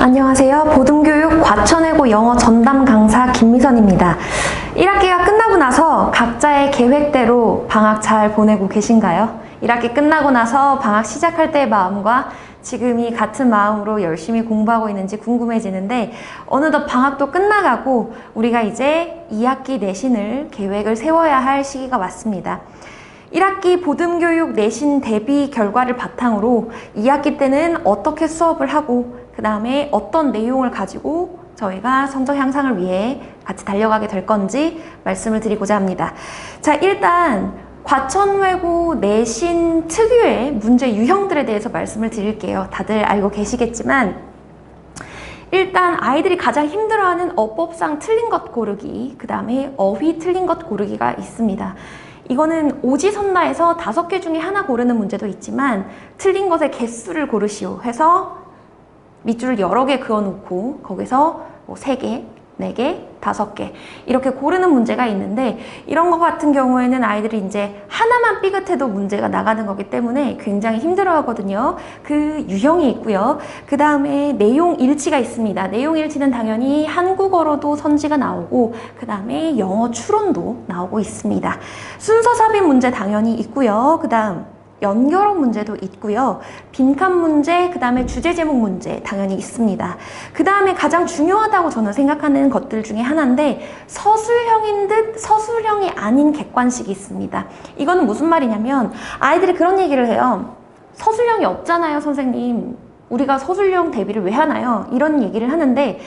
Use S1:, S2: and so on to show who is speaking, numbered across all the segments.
S1: 안녕하세요. 보듬교육 과천외고 영어 전담 강사 김미선입니다. 1학기가 끝나고 나서 각자의 계획대로 방학 잘 보내고 계신가요? 1학기 끝나고 나서 방학 시작할 때의 마음과 지금이 같은 마음으로 열심히 공부하고 있는지 궁금해지는데 어느덧 방학도 끝나가고 우리가 이제 2학기 내신을 계획을 세워야 할 시기가 왔습니다. 1학기 보듬교육 내신 대비 결과를 바탕으로 2학기 때는 어떻게 수업을 하고 그 다음에 어떤 내용을 가지고 저희가 성적 향상을 위해 같이 달려가게 될 건지 말씀을 드리고자 합니다. 자, 일단 과천외고 내신 특유의 문제 유형들에 대해서 말씀을 드릴게요. 다들 알고 계시겠지만 일단 아이들이 가장 힘들어하는 어법상 틀린 것 고르기, 그 다음에 어휘 틀린 것 고르기가 있습니다. 이거는 오지선다에서 5개 중에 하나 고르는 문제도 있지만 틀린 것의 개수를 고르시오 해서 밑줄을 여러 개 그어놓고 거기서 뭐 3개, 4개, 5개 이렇게 고르는 문제가 있는데 이런 것 같은 경우에는 아이들이 이제 하나만 삐끗해도 문제가 나가는 거기 때문에 굉장히 힘들어 하거든요. 그 유형이 있고요. 그 다음에 내용 일치가 있습니다. 내용 일치는 당연히 한국어로도 선지가 나오고 그 다음에 영어 추론도 나오고 있습니다. 순서 삽입 문제 당연히 있고요. 그 다음 연결어 문제도 있고요. 빈칸 문제, 그 다음에 주제 제목 문제 당연히 있습니다. 그 다음에 가장 중요하다고 저는 생각하는 것들 중에 하나인데 서술형인 듯 서술형이 아닌 객관식이 있습니다. 이거는 무슨 말이냐면 아이들이 그런 얘기를 해요. 서술형이 없잖아요, 선생님. 우리가 서술형 대비를 왜 하나요? 이런 얘기를 하는데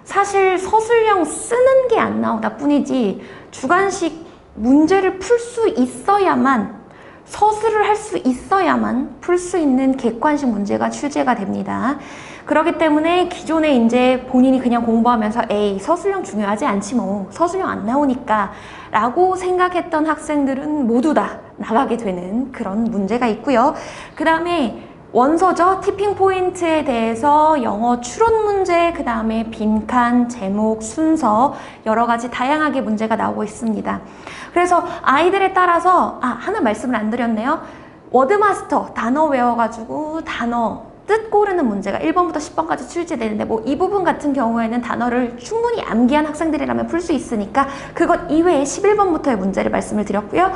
S1: 사실 서술형 쓰는 게 안 나오다 뿐이지 주관식 문제를 풀 수 있어야만 서술을 할 수 있어야만 풀 수 있는 객관식 문제가 출제가 됩니다. 그렇기 때문에 기존에 이제 본인이 그냥 공부하면서 에이 서술형 중요하지 않지 뭐 서술형 안 나오니까 라고 생각했던 학생들은 모두 다 나가게 되는 그런 문제가 있고요. 그 다음에 원서죠. 티핑 포인트에 대해서 영어 추론 문제, 그 다음에 빈칸, 제목, 순서 여러 가지 다양하게 문제가 나오고 있습니다. 그래서 아이들에 따라서 하나 말씀을 안 드렸네요. 워드마스터 단어 외워가지고 단어 뜻 고르는 문제가 1번부터 10번까지 출제되는데 뭐 이 부분 같은 경우에는 단어를 충분히 암기한 학생들이라면 풀 수 있으니까 그것 이외에 11번부터의 문제를 말씀을 드렸고요.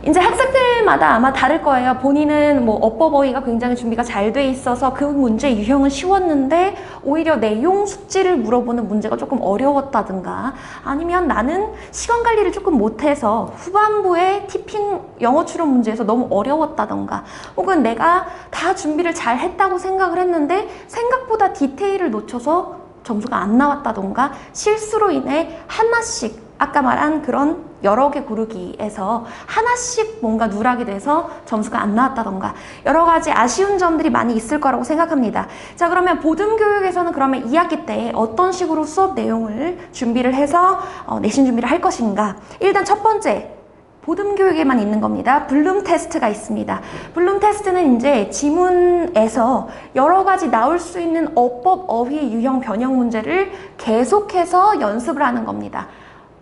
S1: 이제 학생들마다 아마 다를 거예요. 본인은 뭐 어법 어휘가 굉장히 준비가 잘 돼 있어서 그 문제 유형은 쉬웠는데 오히려 내용 숙지를 물어보는 문제가 조금 어려웠다든가 아니면 나는 시간 관리를 조금 못해서 후반부에 티핑 영어 추론 문제에서 너무 어려웠다든가 혹은 내가 다 준비를 잘 했다고 생각을 했는데 생각보다 디테일을 놓쳐서 점수가 안 나왔다던가 실수로 인해 하나씩 아까 말한 그런 여러 개 고르기에서 하나씩 뭔가 누락이 돼서 점수가 안 나왔다던가 여러 가지 아쉬운 점들이 많이 있을 거라고 생각합니다. 자, 그러면 보듬교육에서는 그러면 2학기 때 어떤 식으로 수업 내용을 준비를 해서 내신 준비를 할 것인가? 일단 첫 번째 보듬교육에만 있는 겁니다. 블룸 테스트가 있습니다. 블룸 테스트는 이제 지문에서 여러 가지 나올 수 있는 어법, 어휘, 유형, 변형 문제를 계속해서 연습을 하는 겁니다.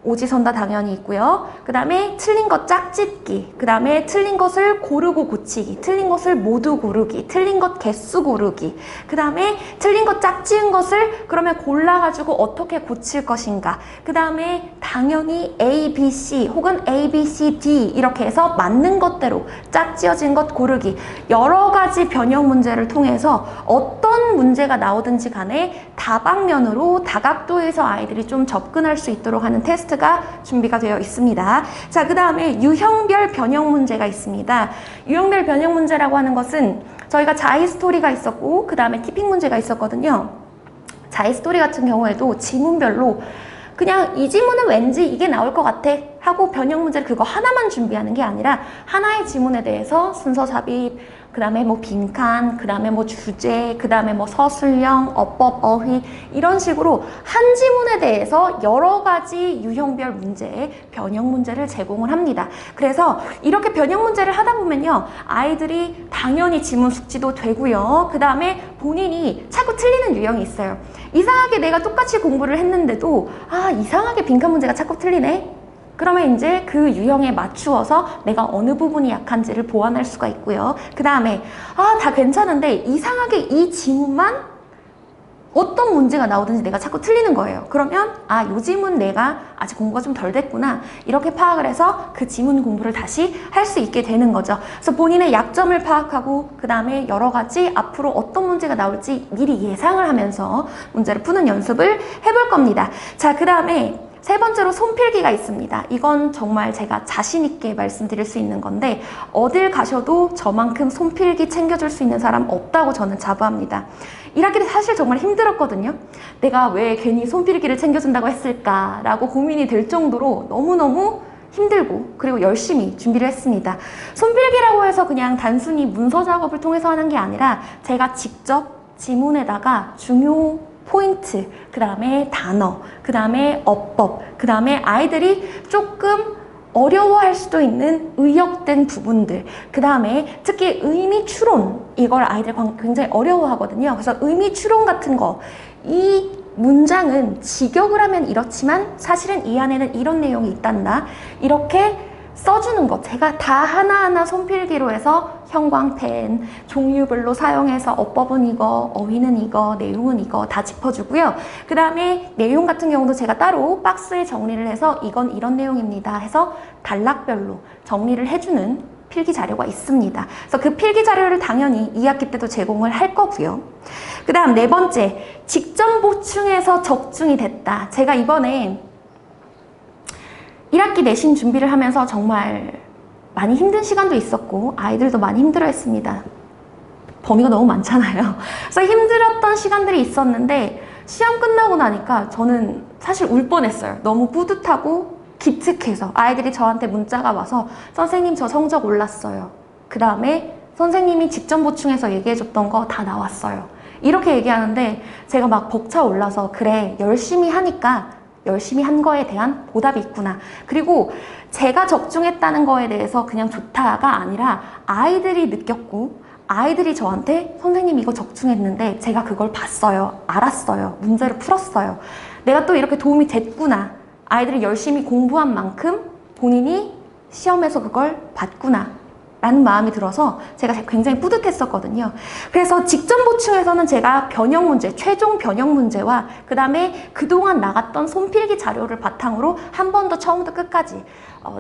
S1: 오지선다 당연히 있고요. 그 다음에 틀린 것 짝짓기, 그 다음에 틀린 것을 고르고 고치기, 틀린 것을 모두 고르기, 틀린 것 개수 고르기, 그 다음에 틀린 것 짝지은 것을 그러면 골라가지고 어떻게 고칠 것인가, 그 다음에 당연히 A, B, C 혹은 A, B, C, D 이렇게 해서 맞는 것대로 짝지어진 것 고르기 여러 가지 변형 문제를 통해서 어떤 문제가 나오든지 간에 다방면으로 다각도에서 아이들이 좀 접근할 수 있도록 하는 테스트가 준비가 되어 있습니다. 자, 그 다음에 유형별 변형 문제가 있습니다. 유형별 변형 문제라고 하는 것은 저희가 자히스토리가 있었고 그 다음에 티핑 문제가 있었거든요. 자히스토리 같은 경우에도 지문별로 그냥 이 지문은 왠지 이게 나올 것 같아 하고 변형 문제를 그거 하나만 준비하는 게 아니라 하나의 지문에 대해서 순서 삽입, 그 다음에 뭐 빈칸, 그 다음에 뭐 주제, 그 다음에 뭐 서술형, 어법, 어휘 이런 식으로 한 지문에 대해서 여러 가지 유형별 문제, 변형 문제를 제공을 합니다. 그래서 이렇게 변형 문제를 하다 보면요. 아이들이 당연히 지문 숙지도 되고요. 그 다음에 본인이 자꾸 틀리는 유형이 있어요. 이상하게 내가 똑같이 공부를 했는데도 이상하게 빈칸 문제가 자꾸 틀리네. 그러면 이제 그 유형에 맞추어서 내가 어느 부분이 약한지를 보완할 수가 있고요. 그 다음에 다 괜찮은데 이상하게 이 지문만 어떤 문제가 나오든지 내가 자꾸 틀리는 거예요. 그러면 아, 요 지문 내가 아직 공부가 좀 덜 됐구나, 이렇게 파악을 해서 그 지문 공부를 다시 할 수 있게 되는 거죠. 그래서 본인의 약점을 파악하고 그 다음에 여러 가지 앞으로 어떤 문제가 나올지 미리 예상을 하면서 문제를 푸는 연습을 해볼 겁니다. 자, 그 다음에 세 번째로 손필기가 있습니다. 이건 정말 제가 자신 있게 말씀드릴 수 있는 건데, 어딜 가셔도 저만큼 손필기 챙겨줄 수 있는 사람 없다고 저는 자부합니다. 1학기 때 사실 정말 힘들었거든요. 내가 왜 괜히 손필기를 챙겨준다고 했을까라고 고민이 될 정도로 너무너무 힘들고, 그리고 열심히 준비를 했습니다. 손필기라고 해서 그냥 단순히 문서 작업을 통해서 하는 게 아니라 제가 직접 지문에다가 중요 포인트, 그 다음에 단어, 그 다음에 어법, 그 다음에 아이들이 조금 어려워할 수도 있는 의역된 부분들, 그 다음에 특히 의미 추론, 이걸 아이들 굉장히 어려워하거든요. 그래서 의미 추론 같은 거, 이 문장은 직역을 하면 이렇지만 사실은 이 안에는 이런 내용이 있단다, 이렇게 써주는 것, 제가 다 하나하나 손필기로 해서 형광펜 종류별로 사용해서 어법은 이거, 어휘는 이거, 내용은 이거 다 짚어주고요. 그 다음에 내용 같은 경우도 제가 따로 박스에 정리를 해서 이건 이런 내용입니다 해서 단락별로 정리를 해주는 필기 자료가 있습니다. 그래서 그 필기 자료를 당연히 2학기 때도 제공을 할 거고요. 그 다음 네 번째, 직접 보충해서 적중이 됐다. 제가 이번에 1학기 내신 준비를 하면서 정말 많이 힘든 시간도 있었고 아이들도 많이 힘들어했습니다. 범위가 너무 많잖아요. 그래서 힘들었던 시간들이 있었는데 시험 끝나고 나니까 저는 사실 울 뻔했어요. 너무 뿌듯하고 기특해서 아이들이 저한테 문자가 와서 선생님 저 성적 올랐어요. 그 다음에 선생님이 직접 보충해서 얘기해줬던 거 다 나왔어요. 이렇게 얘기하는데 제가 막 벅차 올라서 그래, 열심히 하니까 열심히 한 거에 대한 보답이 있구나. 그리고 제가 적중했다는 거에 대해서 그냥 좋다가 아니라 아이들이 느꼈고 아이들이 저한테 선생님 이거 적중했는데 제가 그걸 봤어요. 알았어요. 문제를 풀었어요. 내가 또 이렇게 도움이 됐구나. 아이들이 열심히 공부한 만큼 본인이 시험에서 그걸 봤구나 라는 마음이 들어서 제가 굉장히 뿌듯했었거든요. 그래서 직접 보충에서는 제가 변형 문제, 최종 변형 문제와 그 다음에 그동안 나갔던 손필기 자료를 바탕으로 한 번 더 처음부터 끝까지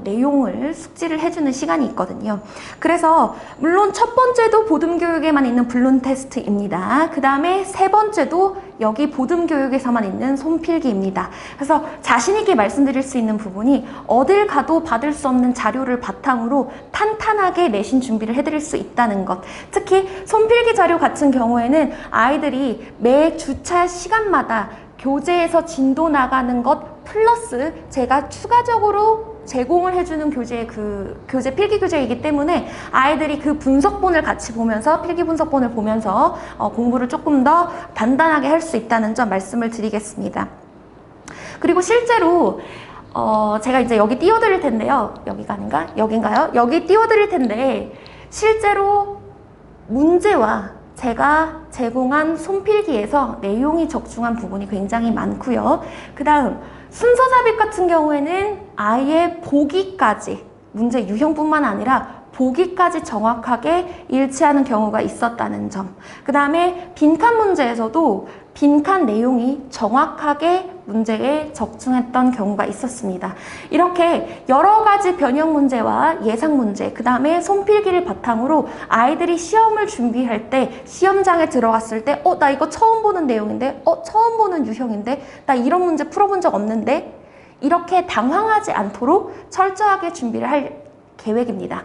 S1: 내용을 숙지를 해주는 시간이 있거든요. 그래서 물론 첫 번째도 보듬교육에만 있는 블룸 테스트입니다. 그 다음에 세 번째도 여기 보듬교육에서만 있는 손필기입니다. 그래서 자신 있게 말씀드릴 수 있는 부분이 어딜 가도 받을 수 없는 자료를 바탕으로 탄탄하게 내신 준비를 해드릴 수 있다는 것. 특히 손필기 자료 같은 경우에는 아이들이 매 주차 시간마다 교재에서 진도 나가는 것 플러스 제가 추가적으로 제공을 해주는 교재 필기 교재이기 때문에 아이들이 그 분석본을 같이 보면서 필기 분석본을 보면서 공부를 조금 더 단단하게 할 수 있다는 점 말씀을 드리겠습니다. 그리고 실제로 제가 이제 여기 띄워드릴 텐데요. 여기가 아닌가? 여긴가요? 여기 띄워드릴 텐데 실제로 문제와 제가 제공한 손필기에서 내용이 적중한 부분이 굉장히 많고요. 그 다음 순서 삽입 같은 경우에는 아예 보기까지, 문제 유형뿐만 아니라 보기까지 정확하게 일치하는 경우가 있었다는 점. 그 다음에 빈칸 문제에서도 빈칸 내용이 정확하게 문제에 적중했던 경우가 있었습니다. 이렇게 여러 가지 변형 문제와 예상 문제, 그 다음에 손필기를 바탕으로 아이들이 시험을 준비할 때 시험장에 들어갔을 때 나 이거 처음 보는 내용인데? 처음 보는 유형인데? 나 이런 문제 풀어본 적 없는데? 이렇게 당황하지 않도록 철저하게 준비를 할 계획입니다.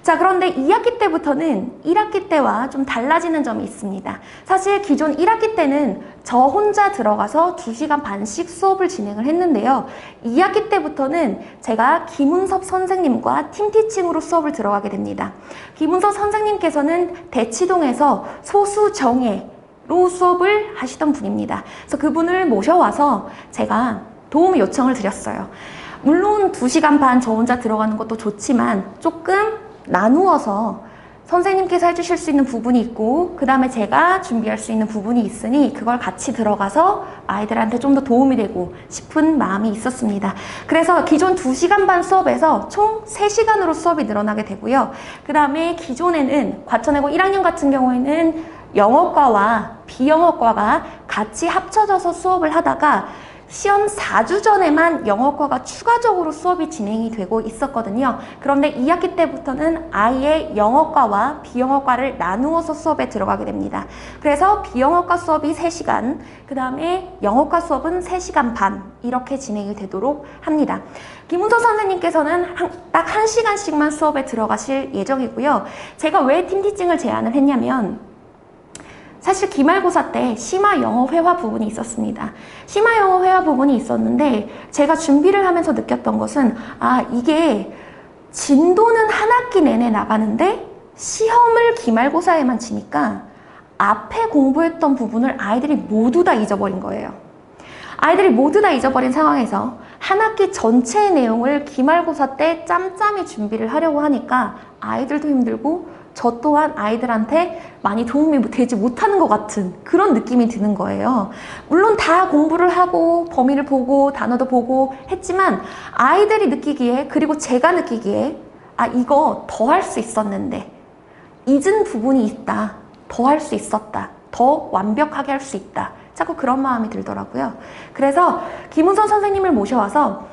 S1: 자, 그런데 2학기 때부터는 1학기 때와 좀 달라지는 점이 있습니다. 사실 기존 1학기 때는 저 혼자 들어가서 2시간 반씩 수업을 진행을 했는데요. 2학기 때부터는 제가 김은섭 선생님과 팀티칭으로 수업을 들어가게 됩니다. 김은섭 선생님께서는 대치동에서 소수정예로 수업을 하시던 분입니다. 그래서 그분을 모셔와서 제가 도움 요청을 드렸어요. 물론 2시간 반 저 혼자 들어가는 것도 좋지만 조금 나누어서 선생님께서 해주실 수 있는 부분이 있고 그 다음에 제가 준비할 수 있는 부분이 있으니 그걸 같이 들어가서 아이들한테 좀 더 도움이 되고 싶은 마음이 있었습니다. 그래서 기존 2시간 반 수업에서 총 3시간으로 수업이 늘어나게 되고요. 그 다음에 기존에는 과천외고 1학년 같은 경우에는 영어과와 비영어과가 같이 합쳐져서 수업을 하다가 시험 4주 전에만 영어과가 추가적으로 수업이 진행이 되고 있었거든요. 그런데 2학기 때부터는 아예 영어과와 비영어과를 나누어서 수업에 들어가게 됩니다. 그래서 비영어과 수업이 3시간, 그 다음에 영어과 수업은 3시간 반 이렇게 진행이 되도록 합니다. 김은서 선생님께서는 딱 1시간씩만 수업에 들어가실 예정이고요. 제가 왜 팀티칭을 제안을 했냐면 사실 기말고사 때 심화 영어 회화 부분이 있었습니다. 심화 영어 회화 부분이 있었는데 제가 준비를 하면서 느꼈던 것은 이게 진도는 한 학기 내내 나가는데 시험을 기말고사에만 치니까 앞에 공부했던 부분을 아이들이 모두 다 잊어버린 거예요. 아이들이 모두 다 잊어버린 상황에서 한 학기 전체의 내용을 기말고사 때 짬짬이 준비를 하려고 하니까 아이들도 힘들고 저 또한 아이들한테 많이 도움이 되지 못하는 것 같은 그런 느낌이 드는 거예요. 물론 다 공부를 하고 범위를 보고 단어도 보고 했지만 아이들이 느끼기에 그리고 제가 느끼기에 이거 더 할 수 있었는데 잊은 부분이 있다. 더 할 수 있었다. 더 완벽하게 할 수 있다. 자꾸 그런 마음이 들더라고요. 그래서 김은선 선생님을 모셔와서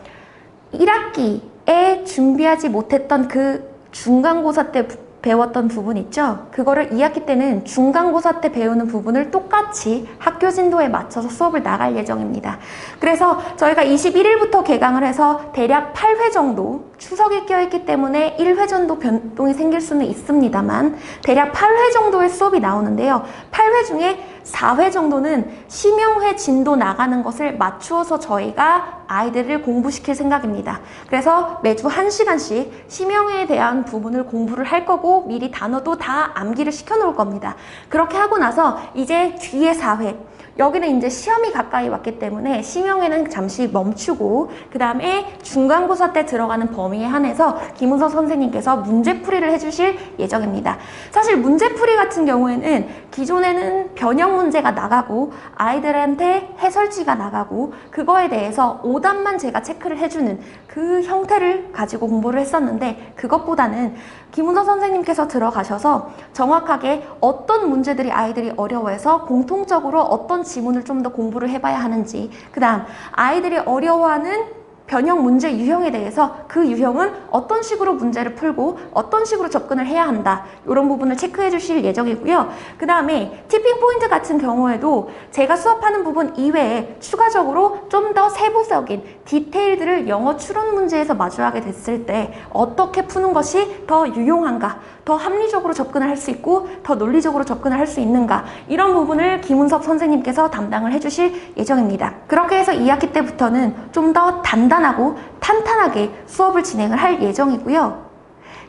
S1: 1학기에 준비하지 못했던 그 중간고사 때 배웠던 부분 있죠? 그거를 2학기 때는 중간고사 때 배우는 부분을 똑같이 학교 진도에 맞춰서 수업을 나갈 예정입니다. 그래서 저희가 21일부터 개강을 해서 대략 8회 정도, 추석이 껴있기 때문에 1회 정도 변동이 생길 수는 있습니다만 대략 8회 정도의 수업이 나오는데요. 8회 중에 4회 정도는 심형회 진도 나가는 것을 맞추어서 저희가 아이들을 공부시킬 생각입니다. 그래서 매주 1시간씩 심형회에 대한 부분을 공부를 할 거고 미리 단어도 다 암기를 시켜 놓을 겁니다. 그렇게 하고 나서 이제 뒤에 4회 여기는 이제 시험이 가까이 왔기 때문에 심형회는 잠시 멈추고 그 다음에 중간고사 때 들어가는 범위에 한해서 김은서 선생님께서 문제풀이를 해주실 예정입니다. 사실 문제풀이 같은 경우에는 기존에는 변형 문제가 나가고 아이들한테 해설지가 나가고 그거에 대해서 오답만 제가 체크를 해주는 그 형태를 가지고 공부를 했었는데 그것보다는 김은서 선생님께서 들어가셔서 정확하게 어떤 문제들이 아이들이 어려워해서 공통적으로 어떤 지문을 좀 더 공부를 해봐야 하는지 그 다음 아이들이 어려워하는 변형 문제 유형에 대해서 그 유형은 어떤 식으로 문제를 풀고 어떤 식으로 접근을 해야 한다 이런 부분을 체크해 주실 예정이고요. 그 다음에 티핑 포인트 같은 경우에도 제가 수업하는 부분 이외에 추가적으로 좀 더 세부적인 디테일들을 영어 추론 문제에서 마주하게 됐을 때 어떻게 푸는 것이 더 유용한가 더 합리적으로 접근을 할 수 있고 더 논리적으로 접근을 할 수 있는가 이런 부분을 김은석 선생님께서 담당을 해주실 예정입니다. 그렇게 해서 2학기 때부터는 좀 더 단단하고 탄탄하게 수업을 진행을 할 예정이고요.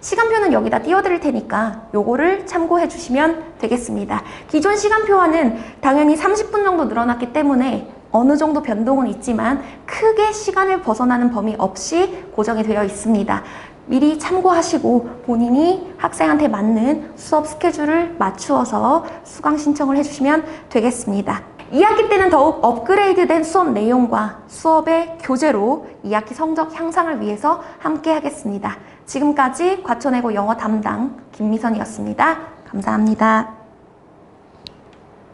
S1: 시간표는 여기다 띄워드릴 테니까 요거를 참고해 주시면 되겠습니다. 기존 시간표와는 당연히 30분 정도 늘어났기 때문에 어느 정도 변동은 있지만 크게 시간을 벗어나는 범위 없이 고정이 되어 있습니다. 미리 참고하시고 본인이 학생한테 맞는 수업 스케줄을 맞추어서 수강 신청을 해주시면 되겠습니다. 2학기 때는 더욱 업그레이드된 수업 내용과 수업의 교재로 2학기 성적 향상을 위해서 함께 하겠습니다. 지금까지 과천외고 영어 담당 김미선이었습니다. 감사합니다.